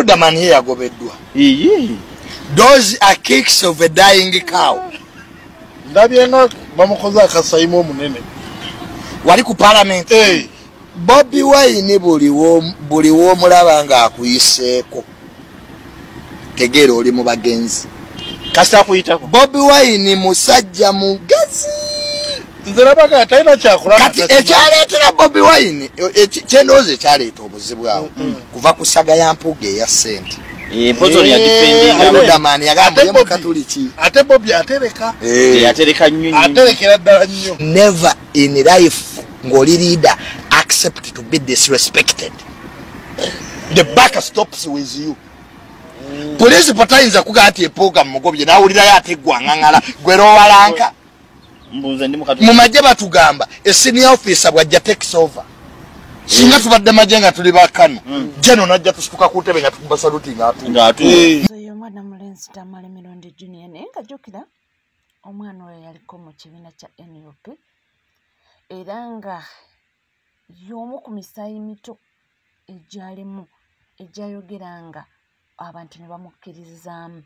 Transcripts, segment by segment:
Buddha man here yagobeddwa. Those are kicks of a dying cow. Ndabyeno bamukoza akasayimo munene. Wali ku parliament. Bobi Wine buli wo mulaba nga akuyiseeko. Tegera oli mu bagenzi. Kasa kuyitako. Bobi Wine musajja mugazi. Nzirabaga atayina kyakula. Kati ekyaleetera Bobi Wine kyendoze kyaleeta obuzibu awo. Kuva ku saga ya mpuge ya sente. Poto ya defending Buddha man yagamba ye mukatoliki. Ate Bobi atereka. Atereka nnyo. Aterekera ddala nnyo. Never in life ngoli leader accept to be disrespected. The back stops with you. Police patayinza kugati epoga mugobye nawulira yategwa ngangala gwero walanka. Mbuze ndi mukatoliki. Mumaje batugamba a senior officer bwajja takes over. Singa tubadde majenga tuli bakano. Jeno najja tusituka ku ntebe nga tukuba saluting atu. Yo mwana mulenzi Tamale Mirundi Junior nenga jukira omwana oyo yaliko mu kibiina kya NUP era nga y'omu ku misaayi mito egyalimu egyayogeranga abantu ne bamukkiririzaamu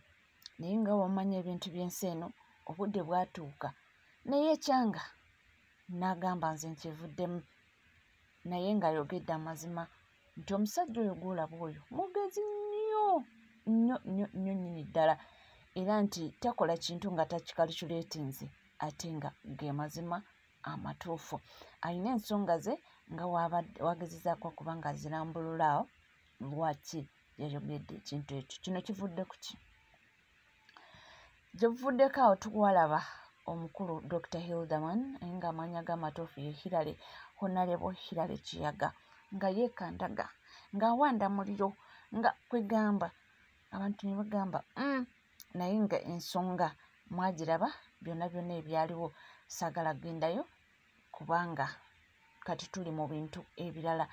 naye nga wamanya ebintu by'ensi eno obudde bwatuuka naye ekyanga n'agamba nze nkyevuddemu naye ng'ayogedde amazima nti omusajja oyo gw'olaba oyo mugezi nnyo nnyini ddala era nti takola kintu nga takikalikulatinze ate nga ge mazima amatuufu alina ensonga ze nga wagezezaako okuba nga zirambululaawo lwaki yayogedde ekintu ekyo kino kivudde ku ki gyebuvuddeko awo tuwalaba omukulu Dr. Hilderman nga amanya g'amatuufu ye Honorable Hilary Kiyaga nga yeekandaga ng'awanda muliro nga kwegamba abantu ne bagamba naye nga ensonga mwagiraba byonna ebyaliwo saagala gendayo kubanga kati tuli mu bintu ebirala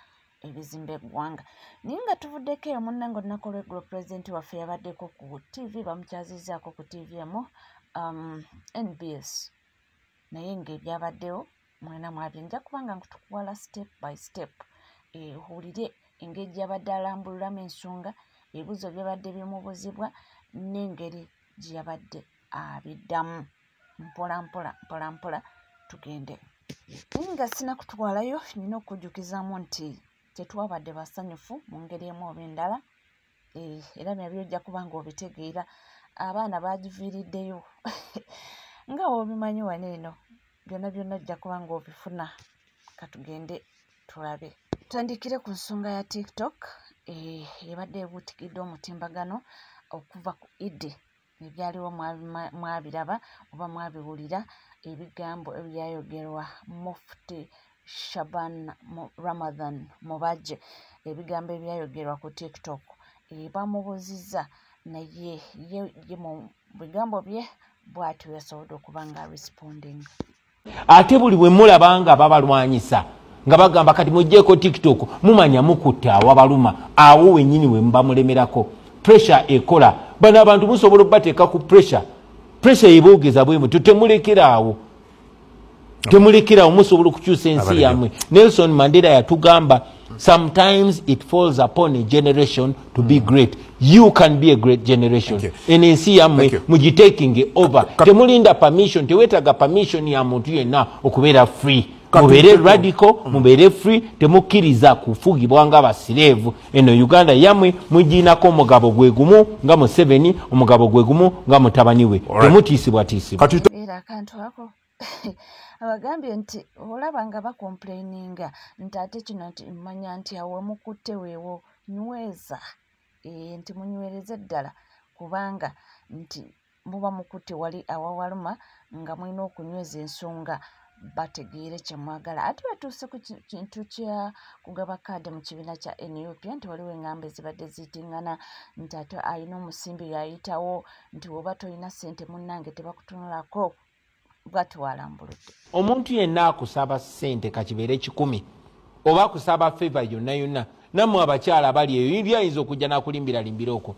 ebizimba eggwanga naye nga tuvuddeko eyo munnange olunaku olw'eggulo pulezidenti waffe yabaddeko ku TV bamukyazizaako ku TV emu NBS naye ng'ebyabaddewo mwena mwabye nja kubanga nkutukuwala step by step owulire engeri gy'abadde alambululamu ensonga ebibuzo byabadde bimubuzibwa n'engeri gye yabadde abiddamu mpola tugende naye nga sinakutwalayo nina okujjukizaamu nti tetwabadde basanyufu mu ngeri emu oba endala era nabyo ojja kuba nga obitegeera abaana bagiviiriddeyo nga wobimanyi wano eno byonna ojja kuba nga obifuna katugende tulabe tutandikire ku nsonga ya TikTok ebadde ebuutikidde omutimbagano okuva ku Idi ebyaliwo mwabiraba oba mwabiwulira ebigambo ebyayogerwa Mufti Shaban Ramadan Mubajje ebigambo ebyayogerwa ku TikTok bamubuzizza naye ye mu bigambo bye bw'atyo yasobodde okuba nga responding. Ate buli bwe mulabanga babalwanyisa nga bagamba kati mujjeeko TikTok mumanya mukutte awabaluma awo wennyini we muba mulemerako pressure ekola bano abantu musobola okubateeka ku pressure yeboogeza bwemu temulekeraawo musobola okukyusa ensi yammwe. Nelson Mandela yatugamba sometimes it falls upon a generation to be great. You can be a great generation. Ensi yammwe mugitaking over. Temulinda permission, tewetaga permission ya muntu yenna okubeera free. Mubere radical, mubere free, temukkiriza kufugibwa nga basirevu. Eno Uganda yammwe mujinako omugabo gwegumu nga Museveni, omugabo gwegumu nga mutabani we. Temutiisibwa. Era akantu ako abagambye nti olaba nga bakomplaininga nti ate kino nti mmanya nti awe mukutte weewo nyweza nti munywereze ddala kubanga nti muba mukutte wali awawaluma nga mulina okunyweza ensonga bategeere kye mwagala ate batuuse ku kintu kya kugaba kaadi mu kibiina kya NUP nti waliwo engamba ezibadde zitingana nti ate alina omusimbi yayitawo nti woba tolina ssente munnange tebakutunulako bwatwalambuludde. Omuntu yenna akusaba ssente kakibeere 10 oba akusaba favor yonna nammwe abakyala bali eyo byayinza okujja n'akulimbira okwo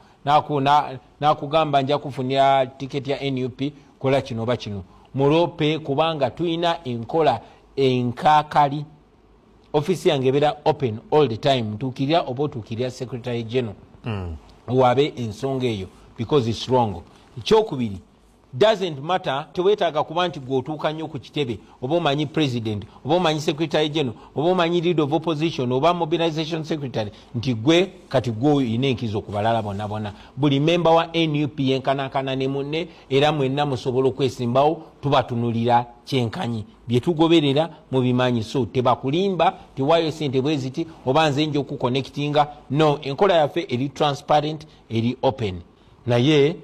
n'akugamba nja kufunira tiketi ya NUP kola kino oba kino mulope kubanga tuyina enkola enkakali. Office yange ebeera open all the time ntuukirira oba otuukirira secretary general wabe ensonga eyo because it's wrong. Ekyokubiri, doesn't matter, tewetaaga kuba nti gwotuuka nnyo ku kitebe oba omanyi president oba omanyi secretary general oba omanyi leader of opposition oba mobilization secretary nti gwe kati gwe oyina enkizo ku balala bonna bonna. Buli memba wa NUP yenkanankana ne munne era mwenna musobola okwesimbawo tubatunulira kyenkanyi bye tugoberera mu bimanyi. So tebakulimba tewaayo sente bwe ziti oba nze nja okuconnectinga. No, enkola yaffe eri transparent eri open. Naye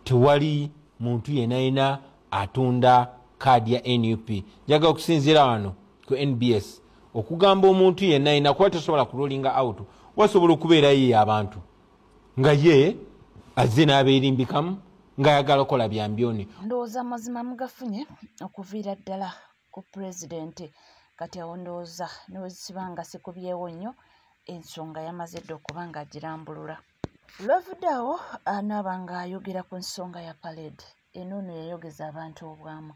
tewali muntu yenayina atunda kaadi ya NUP. Njaga okusinziira wano ku NBS okugamba omuntu yenayina kuba tosobola kurolinga out wasobola okubeera ye abantu nga ye azze n'abeerimbikamu ng'ayagala okola byambyoni. Ndowooza mazima mugafunye okuviira ddala ku pulezidenti kati awo ndowooza newezisibanga sikubyewo nnyo ensonga yamaze dda okuba nga agirambulula. Lwavuddeawo anaaba ng'ayogera ku nsonga ya parade eno no yayogeza abantu obwamu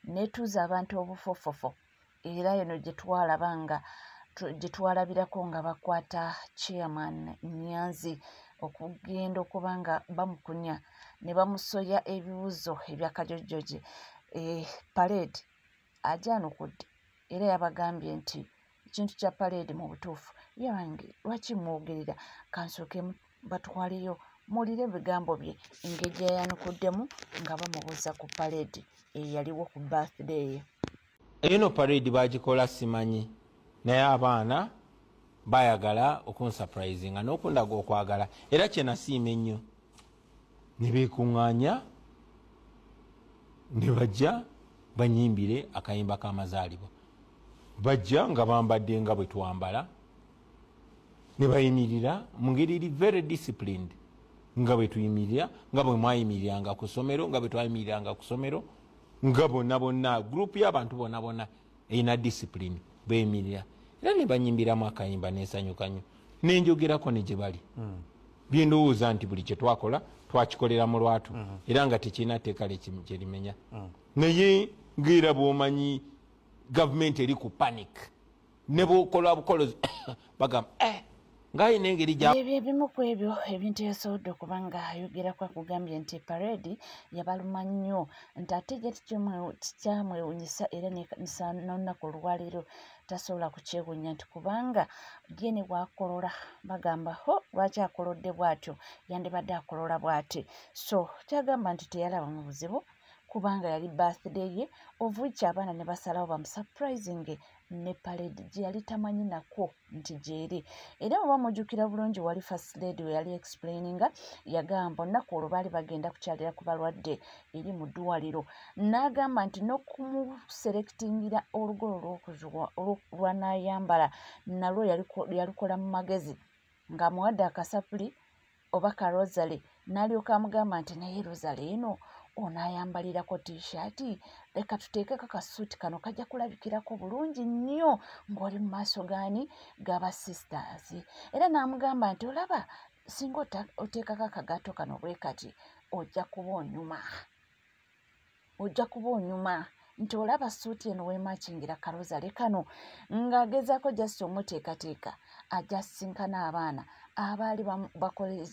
netuuza abantu obufofofo era eno gye twalabirako nga bakwata chairman Nyanzi okugenda okuba nga bamukunya ne bamusoya ebibuzo ebyakajojjoje. Parade ajanukudde era yabagambye nti ekintu kya parade mu butuufu yange lwaki mwogerera kansooke batwaleyo mulire ebigambo bye engeri yayanukuddemu nga bamubuuza ku parade eyaliwo ku birthday ye. Eno parade bagikola simanyi naye abaana bayagala okunsurprisinga n'okundaga okwagala era kyenasiima ennyo ne beekuŋŋaanya ne bajja banyimbire akayimba k'amazaalibwa. Bajja nga bambadde nga bwe twambala ne bayimirira mu ngeri eri very disciplined nga bwe tuyimirira nga bwe mwayimiriranga ku ssomero nga bwe twayimiriranga ku ssomero nga bonna bonna gurupu y'abantu bonna bonna erina discipline beyimirira era ne banyimbiramu akayimba n'ensanyuka nnyo n'enjogerako ne gye bali. Byendowooza nti buli kye twakola twakikolera mu lwatu era nga tekirina tteeka kye limenya. Naye ng'era bw'omanyi gavumenti eri ku panic ne bw'okola bukolozi bagamba ng'ayina engeri ebyo ebimu ku ebyo ebintu yasobodde okuba nga ayogerako akugambye nti parade yabaluma nnyo nti ate gye tikyamwewunyisa era n'olunaku olwaleero tasobola kukyewunya nti kubanga ye ne bwakolola bagamba lwaki akolodde bw'atyo yandibadde akolola bw'ati. So kyagamba nti teyalaba mu buzibu kubanga yali birthday ye of which abaana ne basalawo bamusurprising ne parade gye yali tamanyi nako nti gyeri. Era bwe bamujjukira bulungi wali first lady we yali explaininga yagamba olunaku olwo baali bagenda kukyalira ku balwadde eri mu ddwaliro n'agamba nti n'okumuselectingira olugolo lw'anaayambala nalwo yalikola mu magezi ng'amuwadde akasapuli oba karozale n'alyoka amugamba nti naye rozale eno onaayambalirako t-shirt leka tuteekeko kasuuti kano kajja kulabikirako bulungi nnyo ng'oli mu maaso gaani g'aba sisters. Era n'amugamba nti olaba singa oteekako akagaato kano bwe kati ojja kuba onyuma nti olaba suuti eno weemakingira karozale kano ng'agezaako just omuteekateeka ajja sinkana abaana abaali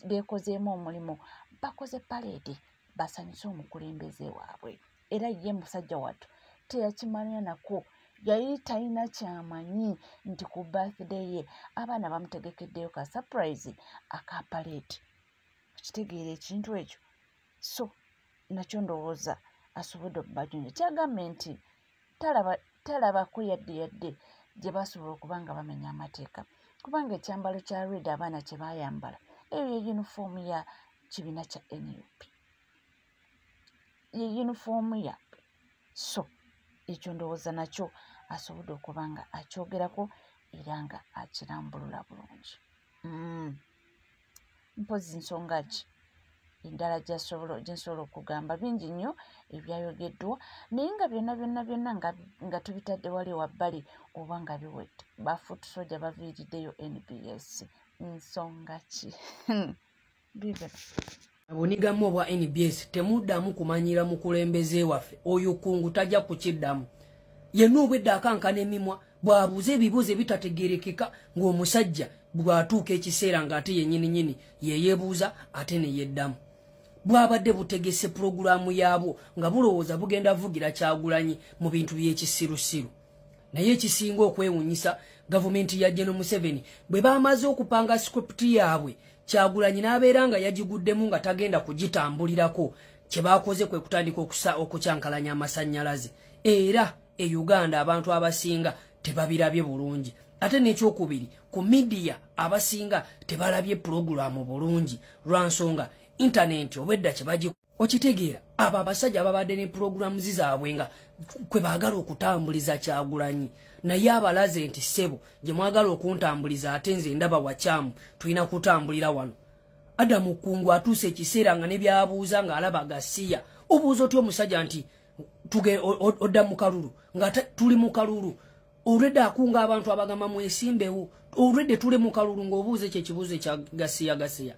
beekozeemu omulimu bakoze parade basanyuse omukulembeze waabwe. Era ye musajja wattu teyakimanya nako yali talina kyamanyi nti ku birthday ye abaana bamutegekeddeyo ka surprise aka parade. Kitegeera ekintu ekyo. So nakyo ndowooza asobodde okubajunja. Kyagambye nti talabako yadde gye basobola okuba nga bamenya amateeka kubanga ekyambalo kya red abaana kye baayambala eyo ye yunifoomu ya kibiina kya NUP. Ye yunifoomu yabwe. So ekyo ndowooza nakyo asobodde okuba nga akyogerako era nga akirambulula bulungi. Mpozi nsonga ki endala gyensobola okugamba bingi nnyo ebyayogeddwa naye nga byonna nga tubitadde wali wabbali oba nga biwedde bafuutu soja baviiriddeyo NBS nsonga ki Abonigamu obwa NBS temuddamu kumanyira mukulembeze waffe oyo kungu tajja kukiddamu yenna obwedda akankana emimwa bw'abuuza ebibuuzo ebitategeerekeka ng'omusajja bwatuuka ekiseera ng'ate yennyini yeyeebuuza ate ne yeddamu. Bwabadde butegese pulogulaamu yaabwo nga bulowooza bugenda vugira Kyagulanyi mu bintu by'ekisirusiru. Naye ekisinga okwewuunyisa gavumenti ya General Museveni bwe baamaze okupanga scripti yaabwe, Kyagulanyi n'abeera nga yagiguddemu nga tagenda kugitambulirako. Kye baakoze kwe kutandika okukyankalanya amasannyalaze. Era e Uganda abantu abasinga tebabirabye bulungi. Ate n'ekyokubiri, ku media abasinga tebalabye pulogulaamu bulungi lwansonga internet obwedda kye okitegeera abo abasajja ababadde ne pulogulaamu zizaabwe nga kwe baagala okutambuliza Kyagulanyi. Naye abalaze nti ssebo gye mwagala okuntambuliza ate nze ndaba wakyamu tulina kutambulira wano. Adamu Kungu atuuse ekiseera nga ne byabuuza ng'alaba gasiya. Obuuza otyo omusajja nti odda mu kalulu nga tuli mu kalulu. Olwedde akunga abantu abagamba mwesimbewo. Olwedde tuli mu kalulu ng'obuuze kye kibuuzo kya gasiya.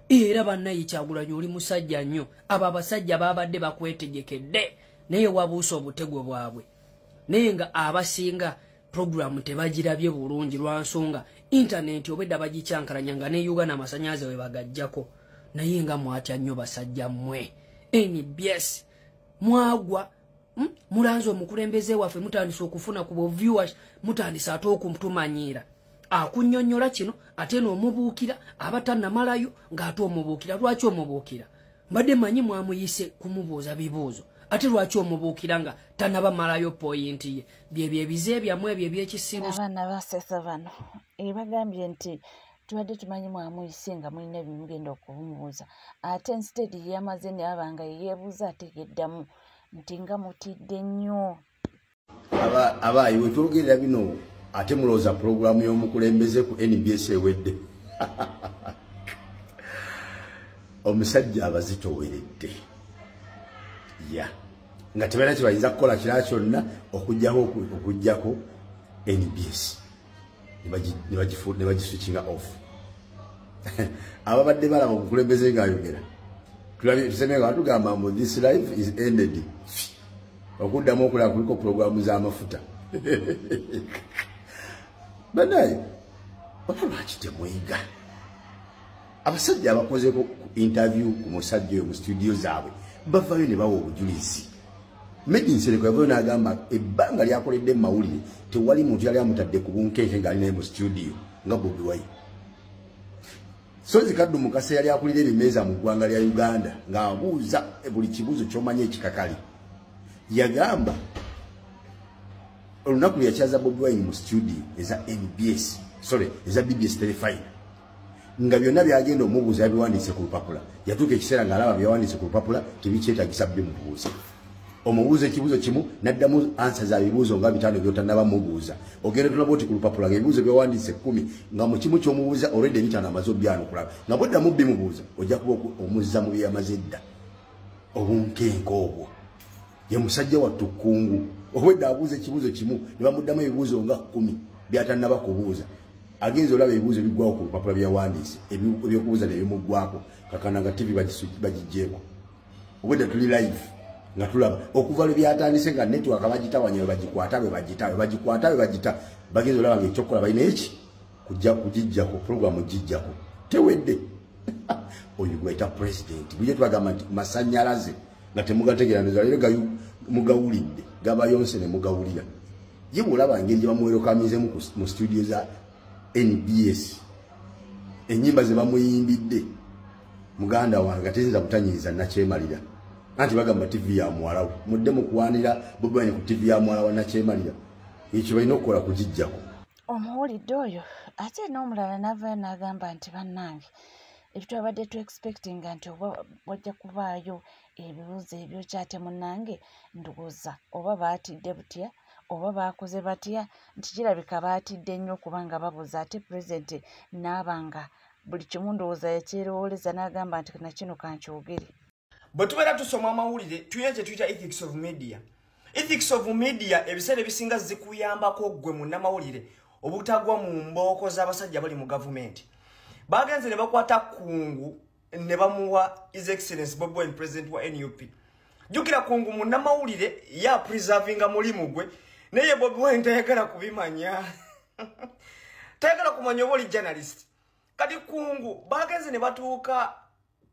Era bannaye Kyagulanyi oli musajja nnyo. Abo abasajja baabadde bakwetegekedde naye wabuusa obutego bwabwe. Naye nga abasinga programu tebagirabye bulungi lwansonga internet obwedda bagikyankalanya nga ne Uganda amasannyalaze we bagajjako. Naye nga mwatya nnyo basajja mmwe. NBS mwagwa mulanze omukulembeze waffe mutandise okufuna ku viewers mutandise ate okumtumanyira. Akunnyonnyola kino ate n'omubuukira abatannamalayo ng'ate omubuukira. Lwaki omubuukira? Mbadde manyi mwamuyise kumubuuza bibuuzo. Ate lwaki omubuukira nga tanaba malayo point ye? Byebyo ebize byammwe ebyo eby'ekisiru. Abaana basesa bano bagambye nti tubadde tumanyi mwamuyise nga mulina bimugenda okumubuuza. Ate instead yamaze ne abanga yeebuuza ategeddamu nti nga mutidde nnyo. Abaayi we twogerera bino ate mulowooza pulogulaamu y'omukulembeze ku NBS ewedde. Omusajja abazitooweredde. Nga tebalina kye bayinza kukola kirala kyonna okugyako NBS ne bagiswitchinga off. Ababadde balaba omukulembeze ng'ayogera tusemeka batugamba mbu this life is ended. Okuddamu okulaba kuliko pulogulaamu z'amafuta. Banaye oba lwaki temwega? Abasajja abakozeko interview ku musajja oyo mu studio zaabwe bavayo ne bawa obujulizi. Medi Nsereko yavayo n'agamba ebbanga lyakoledde mu mawulire tewali muntu yali amutadde ku bunkenke ng'ali naye mu studio nga Bobi Wine. Sozi Kaddu Mukasa yali akulira ebimeeza mu ggwanga lya Uganda ng'abuuza buli kibuuzo ky'omanyi ekikakali. Yagamba olunaku lwe yakyaza Bobi Wine mu studio eza NBS, eza BBS Telefine, nga byonna byagenda omubuuza yabiwandiise ku lupapula. Yatuuka ekiseera ng'alaba byawandiise ku lupapula tebikyetagisa bimubuuza. Omubuuza ekibuuzo kimu n'addamu ansa za bibuuzo nga bitaano by'otannaba mubuuza. Ogenda tulaba oti ku lupapula ng'ebibuuzo byawandiise 10 nga mu kimu ky'omubuuza olwedde ebitaano amaze obbyanukulaba. Nga bw'oddamu bimubuuza ojja kuba omuzza mu byamaze edda. Obunkenke obwo ye musajja wattu Kungu. Obwedda abuuza ekibuuzo kimu ne bamuddamu ebibuuzo nga 10 by'atannaba kubuuza. Agenza olaba ebibuuzo biggwawo ku lupapula byawandiise ebyokubuuza ne bimuggwako kakana nga TV bagijjeeko. Obwedda tuli live nga tulaba okuva lwe byatandise nga network bagitawanya bagikwata bagita bagenza olaba ng'ekyokukola balina eki kugijjako pulogulaamu gijjako tewedde. Oyo gweta president bujje twagamba nti masannyalaze nga temugategeeraniza leero mugawulidde gaba yonse ne mugawulira. Ye bw'olaba engeri gye bamuwerokamiizemu mu studio za NBS ennyimba ze bamuyimbidde muganda wange nga tezinza butanyiriza nakyemalira anti bagamba TV ya muwala we mudde mu kuwanira Bobi Wine ku TV ya muwala wa nakyemalira ekyo balina okukola kugijjako. Omuwulidde oyo ate n'omulala n'avaayo n'agamba nti bannange ebyo twabadde tu-expectinga nti oba wajja kubaayo ebibuuzo ebyo kyate munnange ndowooza oba baatidde butya oba baakoze batya nti kirabika baatidde nnyo kubanga babuuza ate pulezidenti n'abanga buli kimu ndowooza yakyerowooleza n'agamba nti na kino kankyogere. Bwe tubeera tusoma amawulire tuyina kye tuyita ethics of media. Ethics of media ebiseera ebisinga zikuyambako ggwe munnamawulire obutagwa mu mbooko z'abasajja bali mu gavumenti. Bagenze ne bakwata Kungu ne bamuwa His Excellency Bobi Wine president wa NUP. Jukira Kungu munnamawulire ya preservinga mulimu gwe naye Bobi Wine tayagala kubimanya. tegala kumanya oba oli journalist kati kungu bagenze ne batuuka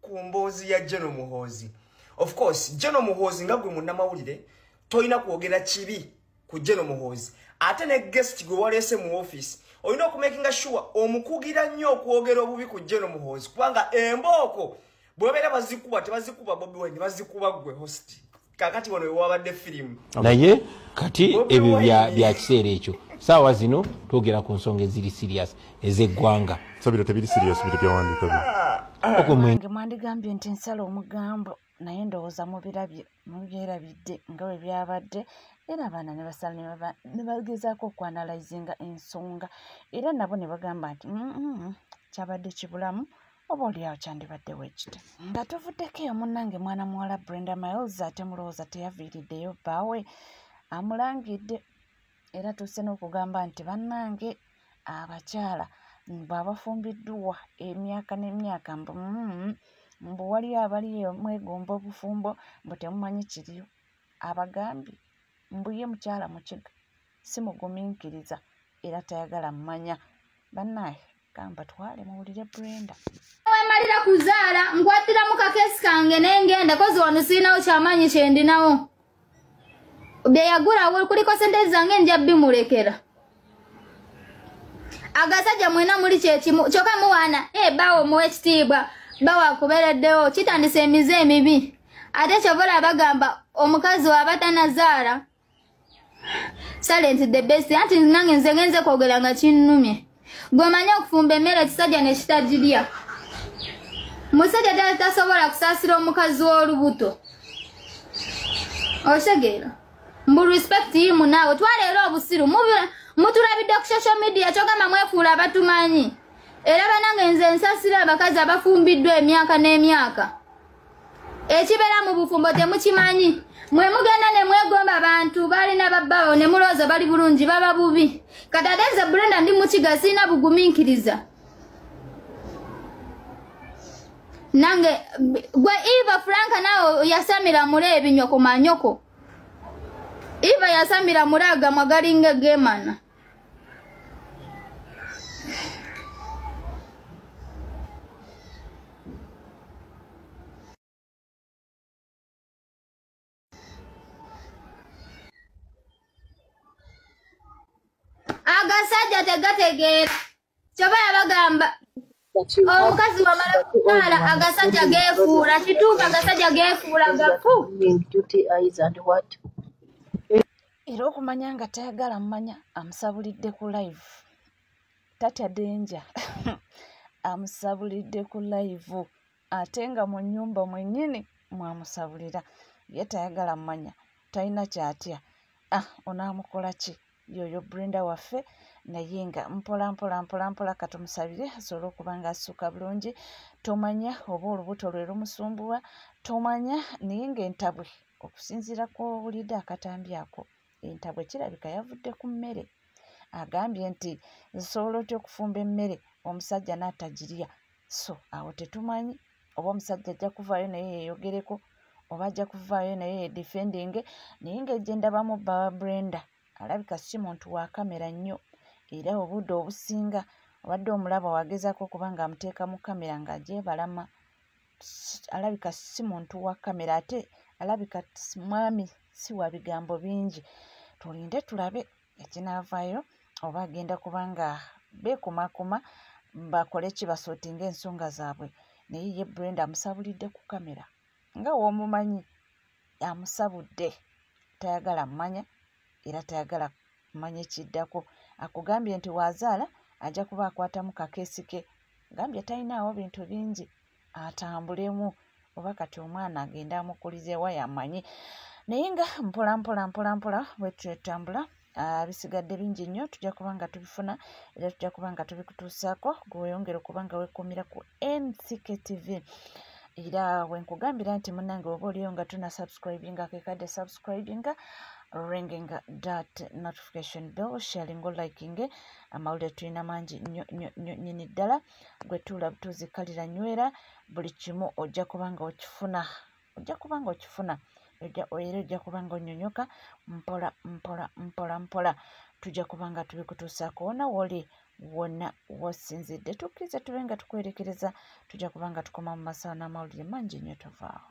ku mboozi ya General Muhoozi. Of course General Muhoozi nga gwe munnamawulire toyina kwogera kibi ku General Muhoozi ate ne guest gwe waleese mu office olina okumakinga sure omukugira nnyo okwogera obubi ku General Muhoozi kubanga embooko bw'obeera bazikuba tebazikuba Bobi Wine bazikuba gwe host kakati wano wabadde firimu naye kati ebyo bya kiseera ekyo saawa zino twogera ku nsonga eziri serious ez'eggwanga sabira tebiri serious bino byawandiika Mwange mwandigambye nti nsala omugambo naye ndowooza mubyerabidde nga bwe byabadde era abaana ne basala ne bagezaako okwanalizinga ensonga era nabo ne bagamba nti kyabadde kibulamu oba oliawo kyandibaddewo ekita nga tuvuddeko eyo munnange mwana muwala Brenda Miles ate mulowooza teyaviiriddeyo bbaawe amulangidde era tusse n'okugamba nti bannange abakyala bw'abafumbiddwa emyaka n'emyaka mbu waliyo abaliyo mwegomba obufumbo mbu temumanyi kiriyo abagambye mbu ye mukyala mukiga si mugumiikiriza era tayagala mmanya bannaye gamba twale muwulire Brenda wemalira kuzaala nkwattiramu kakeesi kange naye ngenda kozi wano siinawo kyamaanyi kyendinawo byeyagulawo kuliko sente zange nja bimulekera agasajja mwena muli kyekimu kyokka muwaana bawo muwe ekitiibwa bawo akubeereddewo kitandisa emize emibi ate kyobola bagamba omukazi waba tanazaala silent the best anti nange nze ngenze kwogera nga kinnumye gwemanye okufumba emmere ekisajja nekitagirya musajja tasobola kusaasira omukazi w'olubuto otegeera mbu respect yimu naawe twaleero obusiru mutulabidde ku social media kyogamba mwefuula abatumanyi era banange nze nsaasira abakazi abafumbiddwa emyaka n'emyaka ekibeera mu bufumbo temukimanyi mwe mugenda ne mwegomba abantu balina babbawo ne mulowooza bali bulungi baba bubi kati ate nze Brenda ndi mukiga sirina bugumiikiriza nange gwe Eva Franka naawe yasamira mule ebinywa ku manyoko Eva yasamira mulaga mwagalinga gemana agasajja tegategeera kyoba yabagamba omukazi wamala kuzaala agasajja geefuula kituufu agasajja geefuula gafu era okumanya nga tayagala mmanya amusabulidde ku live tatya denja amusabulidde ku live ate nga mu nnyumba mwennyini mwamusabulira ye tayagala mmanya talina kyatya onaamukola ki yoyo Brenda waffe naye nga mpola katumusabire asobole okuba nga assuuka bulungi tomanya oba olubuto lwe lumusumbuwa tomanya naye ng'entabwe okusinziira kw'owulidde akatambi ako entabwe kirabika yavudde ku mmere agambye nti zisobola otya okufumba emmere omusajja n'atagirya so awo tetumanyi oba omusajja ajja kuvaayo naye yeeyogereko oba ajja kuvaayo naye yedefendinge naye ng'ejje ndabamu baba Brenda alabika si muntu wa kamera nnyo era obudde obusinga obadde omulaba wagezaako okuba nga amuteeka mu kamera ng'agyebalama alabika si muntu wa kamera ate alabika mwami si wa bigambo bingi tulinde tulabe ekinaavaayo oba agenda kuba nga beekumakuma bakole kibasootinga ensonga zaabwe naye ye Brenda amusabulidde ku kamera nga w'omumanyi amusabudde tayagala mmanya era tayagala kumanya ekiddako akugambye nti waazaala ajja kuba akwatamu kakeesi ke gambye talinaawo bintu bingi atambulemu oba kati omwana agenda amukulizeewa yamanyi naye nga mpola bwetwetambula bisigadde bingi nnyo tujja kuba nga tubifuna era tujja kuba nga tubikutuusaako gweweyongera okuba nga weekuumira ku NCK TV era wenkugambira nti munnange oba oliyo nga tuna subscribinga kekadde subscribinga ringing that notification bell sharing liking amawulire tulina mangi nyini ddala gwe tuula butuzikalira nywera buli kimu ojja kuba nga okifuna era ojja kuba nga onyonyoka mpola tujja kuba nga tubikutuusaako wona woli wonna wasinzidde tukkiriza tube nga tukwerekereza tujja kubanga tukoma mu masaawa n'amawulire mangi nnyo tovaawo.